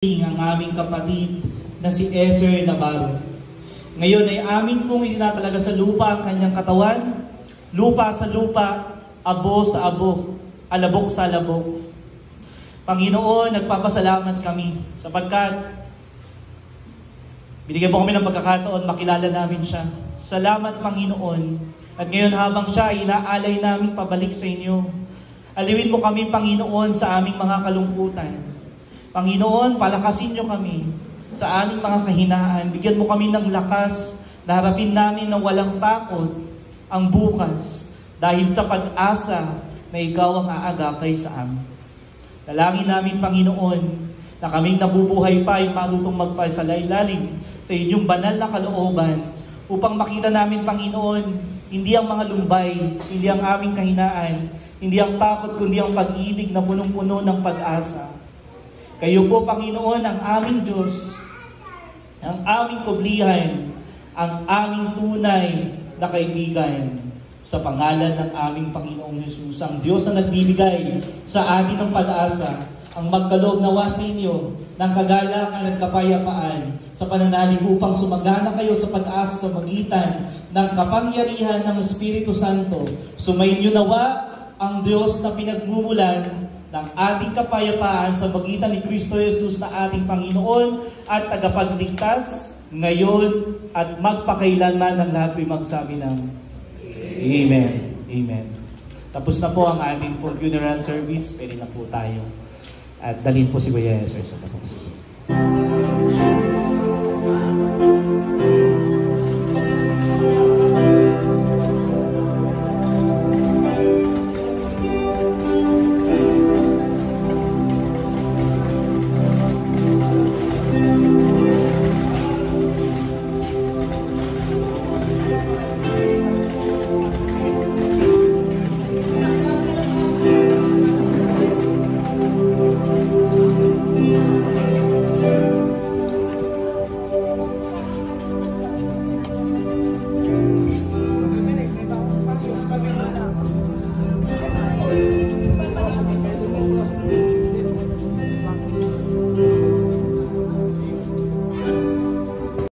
ang aming kapatid na si Ezer Navarro. Ngayon ay amin pong itinatalaga sa lupa ang kanyang katawan, lupa sa lupa, abo sa abo, alabok sa alabok. Panginoon, nagpapasalamat kami sapagkat binigyan po kami ng pagkakataon, makilala namin siya. Salamat, Panginoon. At ngayon habang siya ay inaalay namin pabalik sa inyo, aliwin mo kami, Panginoon, sa aming mga kalungkutan. Panginoon, palakasin niyo kami sa aming mga kahinaan. Bigyan mo kami ng lakas na harapin namin ng walang takot ang bukas dahil sa pag-asa na ikaw ang aagapay sa amin. Dalangin namin, Panginoon, na kaming nabubuhay pa ay marutong magpasalailalim sa inyong banal na kalooban upang makita namin, Panginoon, hindi ang mga lumbay, hindi ang aming kahinaan, hindi ang takot, kundi ang pag-ibig na punong-puno ng pag-asa. Kayo po, Panginoon, ang aming Diyos, ang aming kublihan, ang aming tunay na kaibigan. Sa pangalan ng aming Panginoong Jesus, ang Diyos na nagbibigay sa atin ng pag-asa, ang magkaloob nawa sa inyo ng kagalangan at kapayapaan sa pananalig upang sumagana kayo sa pag-asa sa magitan ng kapangyarihan ng Espiritu Santo. Sumainyo nawa ang Diyos na pinagmumulan ng ating kapayapaan sa magitan ni Kristo Jesus na ating Panginoon at tagapagligtas ngayon at magpakailanman ng lahat ay magsabi ng Amen. Amen. Tapos na po ang ating funeral service. Pwede na po tayo. At dalhin po si Kuya Ezer sa tapos.